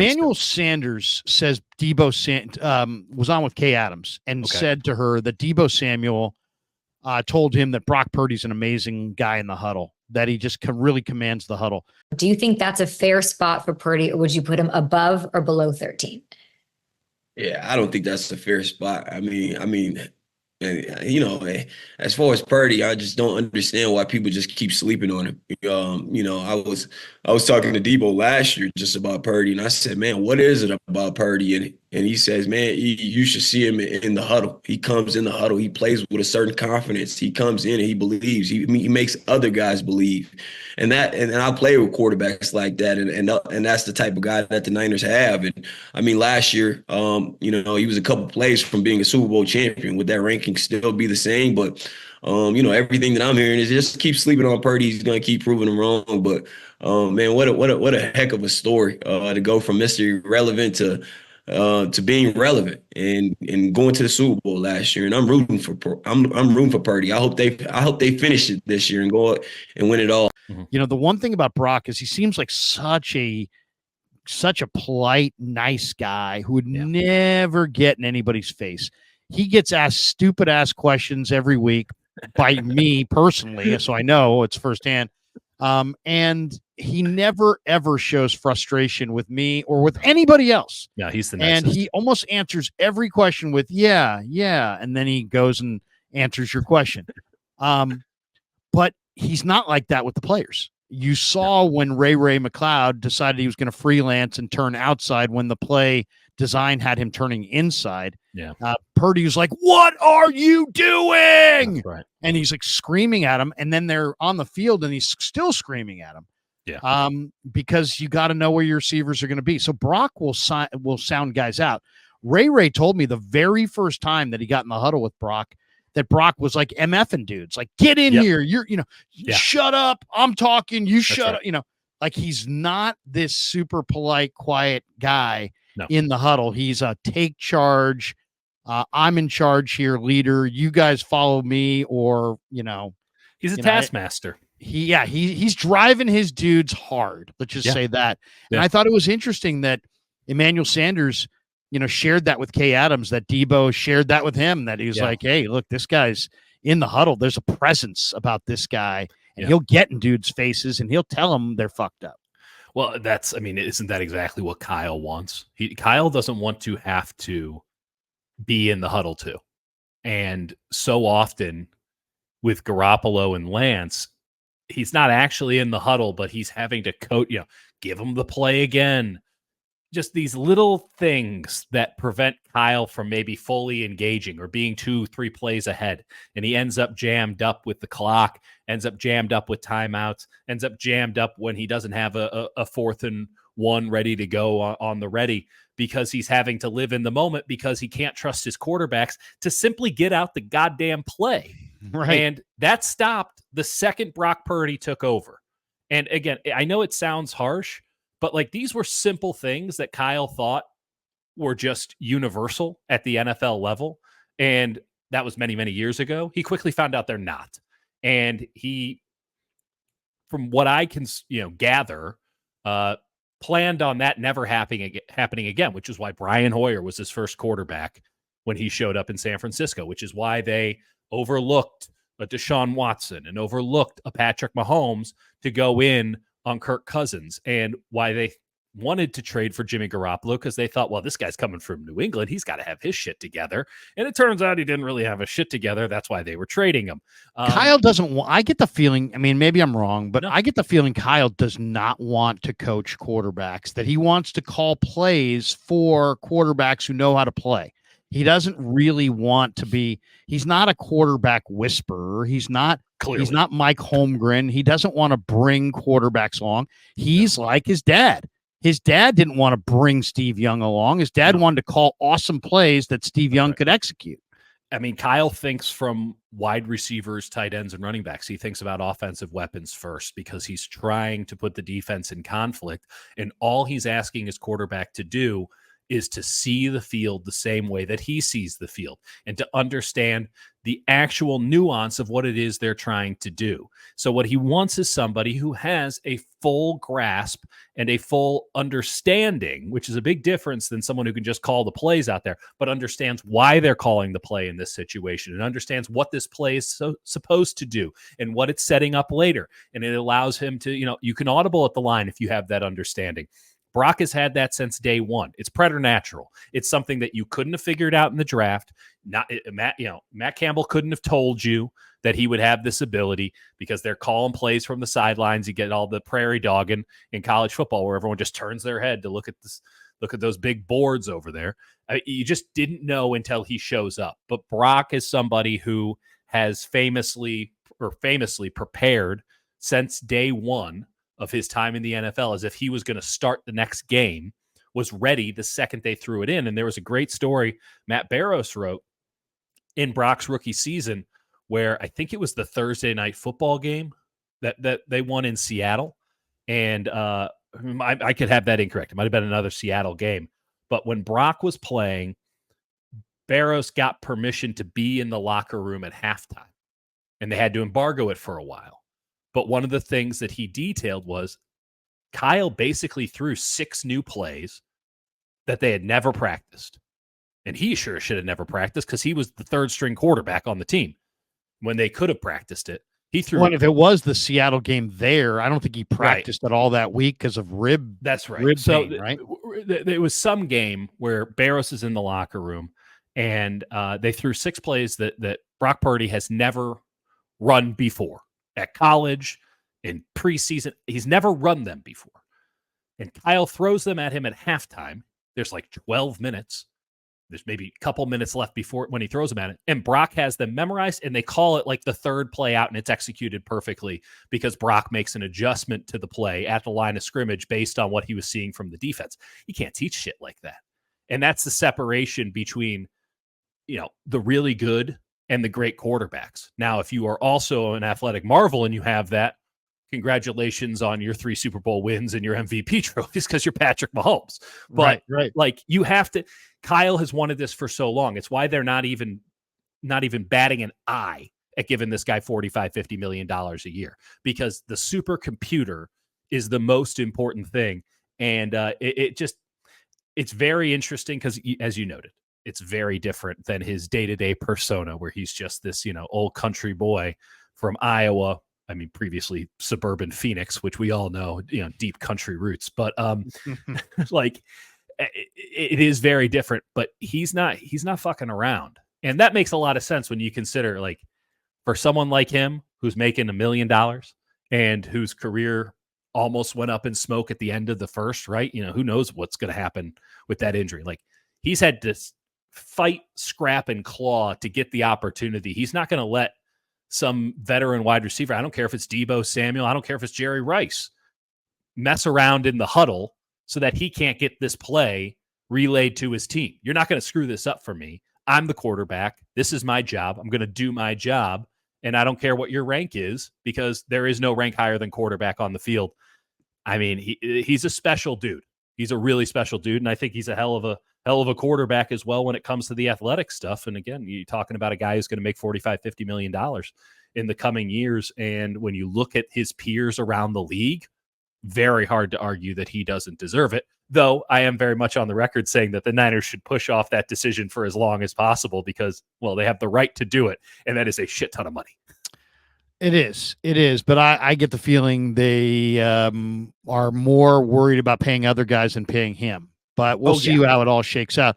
Emmanuel Sanders says was on with Kay Adams and said to her that Deebo Samuel told him that Brock Purdy's an amazing guy in the huddle, that he just really commands the huddle. Do you think that's a fair spot for Purdy, or would you put him above or below 13? Yeah, I don't think that's a fair spot. I mean, you know, as far as Purdy, I just don't understand why people just keep sleeping on him. You know, I was talking to Debo last year just about Purdy, and I said, man, what is it about Purdy? And he says, man, you should see him in the huddle. He comes in the huddle. He plays with a certain confidence. He comes in and he believes. He makes other guys believe. And I play with quarterbacks like that, and that's the type of guy that the Niners have. And I mean, last year, you know, he was a couple plays from being a Super Bowl champion. Would that ranking still be the same? But you know, everything that I'm hearing is just keep sleeping on Purdy. He's going to keep proving him wrong. But man, what a heck of a story to go from Mr. Irrelevant to being relevant and going to the Super Bowl last year. And I'm rooting for Purdy. I hope they finish it this year and go and win it all. You know, the one thing about Brock is he seems like such a polite, nice guy who would never get in anybody's face. He gets asked stupid ass questions every week by me personally, so I know it's firsthand. And he never ever shows frustration with me or with anybody else. Yeah, he's the nicest. And he almost answers every question with yeah, and then he goes and answers your question. But he's not like that with the players. You saw when Ray McLeod decided he was going to freelance and turn outside when the play design had him turning inside. Yeah. Purdy was like, "What are you doing?" That's right. And he's like screaming at him, and then they're on the field and he's still screaming at him. Yeah. Because you got to know where your receivers are going to be. So Brock will sound guys out. Ray told me the very first time that he got in the huddle with Brock that Brock was like MFing dudes, like, get in here. Shut up. I'm talking. You shut up. You know, like he's not this super polite, quiet guy in the huddle. He's a take charge. I'm in charge here, leader. You guys follow me, or, you know, he's a taskmaster. He's driving his dudes hard. Let's just say that. And I thought it was interesting that Emmanuel Sanders, you know, shared that with Kay Adams, that Deebo shared that with him, that he was like, hey, look, this guy's in the huddle. There's a presence about this guy, and he'll get in dudes' faces and he'll tell them they're fucked up. Well, isn't that exactly what Kyle wants? Kyle doesn't want to have to be in the huddle too. And so often with Garoppolo and Lance, he's not actually in the huddle, but he's having to give him the play again. Just these little things that prevent Kyle from maybe fully engaging or being 2-3 plays ahead. And he ends up jammed up with the clock, ends up jammed up with timeouts, ends up jammed up when he doesn't have a 4th and 1 ready to go on the ready, because he's having to live in the moment because he can't trust his quarterbacks to simply get out the goddamn play. Right. And that stopped the second Brock Purdy took over. And again, I know it sounds harsh, but like these were simple things that Kyle thought were just universal at the NFL level. And that was many, many years ago. He quickly found out they're not. And he, from what I can, gather, planned on that never happening again, which is why Brian Hoyer was his first quarterback when he showed up in San Francisco, which is why they overlooked a Deshaun Watson and overlooked a Patrick Mahomes to go in on Kirk Cousins, and why they wanted to trade for Jimmy Garoppolo, because they thought, well, this guy's coming from New England. He's got to have his shit together. And it turns out he didn't really have a shit together. That's why they were trading him. Kyle doesn't want, I get the feeling, I mean, maybe I'm wrong, but I get the feeling Kyle does not want to coach quarterbacks, that he wants to call plays for quarterbacks who know how to play. He doesn't really want to be, he's not a quarterback whisperer. He's not Mike Holmgren. He doesn't want to bring quarterbacks along. He's like his dad. His dad didn't want to bring Steve Young along. His dad wanted to call awesome plays that Steve Young could execute. I mean, Kyle thinks from wide receivers, tight ends, and running backs. He thinks about offensive weapons first, because he's trying to put the defense in conflict. And all he's asking his quarterback to do is to see the field the same way that he sees the field and to understand the actual nuance of what it is they're trying to do. So what he wants is somebody who has a full grasp and a full understanding, which is a big difference than someone who can just call the plays out there, but understands why they're calling the play in this situation and understands what this play is supposed to do and what it's setting up later. And it allows him to, you can audible at the line if you have that understanding. Brock has had that since day one. It's preternatural. It's something that you couldn't have figured out in the draft. Matt Campbell couldn't have told you that he would have this ability because they're calling plays from the sidelines. You get all the prairie dogging in college football where everyone just turns their head to look at those big boards over there. You just didn't know until he shows up. But Brock is somebody who has famously prepared since day one of his time in the NFL as if he was going to start the next game, was ready the second they threw it in. And there was a great story Matt Barrows wrote in Brock's rookie season where I think it was the Thursday night football game that they won in Seattle. And I could have that incorrect. It might have been another Seattle game. But when Brock was playing, Barrows got permission to be in the locker room at halftime. And they had to embargo it for a while. But one of the things that he detailed was Kyle basically threw 6 new plays that they had never practiced. And he sure should have never practiced because he was the third string quarterback on the team when they could have practiced it. He threw. Well, if it was the Seattle game there, I don't think he practiced at all that week because of rib. That's right. Rib so pain, right? There was some game where Barrows is in the locker room and they threw 6 plays that Brock Purdy has never run before. At college, in preseason, he's never run them before. And Kyle throws them at him at halftime. There's like 12 minutes. There's maybe a couple minutes left before when he throws them at it. And Brock has them memorized, and they call it like the third play out, and it's executed perfectly because Brock makes an adjustment to the play at the line of scrimmage based on what he was seeing from the defense. You can't teach shit like that. And that's the separation between, the really good and the great quarterbacks. Now, if you are also an athletic marvel and you have that, congratulations on your 3 Super Bowl wins and your MVP trophies because you're Patrick Mahomes. But right. Like you have to, Kyle has wanted this for so long. It's why they're not even batting an eye at giving this guy $45-50 million a year, because the supercomputer is the most important thing. And it's very interesting because, as you noted, it's very different than his day-to-day persona where he's just this, old country boy from Iowa. I mean, previously suburban Phoenix, which we all know, deep country roots, but like it is very different, but he's not fucking around. And that makes a lot of sense when you consider, like, for someone like him who's making $1 million and whose career almost went up in smoke at the end of the first, right? Who knows what's going to happen with that injury. Like, he's had to fight, scrap, and claw to get the opportunity. He's not going to let some veteran wide receiver, I don't care if it's Deebo Samuel, I don't care if it's Jerry Rice, mess around in the huddle so that he can't get this play relayed to his team. You're not going to screw this up for me. I'm the quarterback. This is my job. I'm going to do my job. And I don't care what your rank is, because there is no rank higher than quarterback on the field. I mean, he's a special dude. He's a really special dude. And I think he's a hell of a quarterback as well when it comes to the athletic stuff. And again, you're talking about a guy who's going to make $45-50 million in the coming years. And when you look at his peers around the league, very hard to argue that he doesn't deserve it. Though I am very much on the record saying that the Niners should push off that decision for as long as possible because, well, they have the right to do it. And that is a shit ton of money. It is. But I get the feeling they are more worried about paying other guys than paying him. But we'll see how it all shakes out.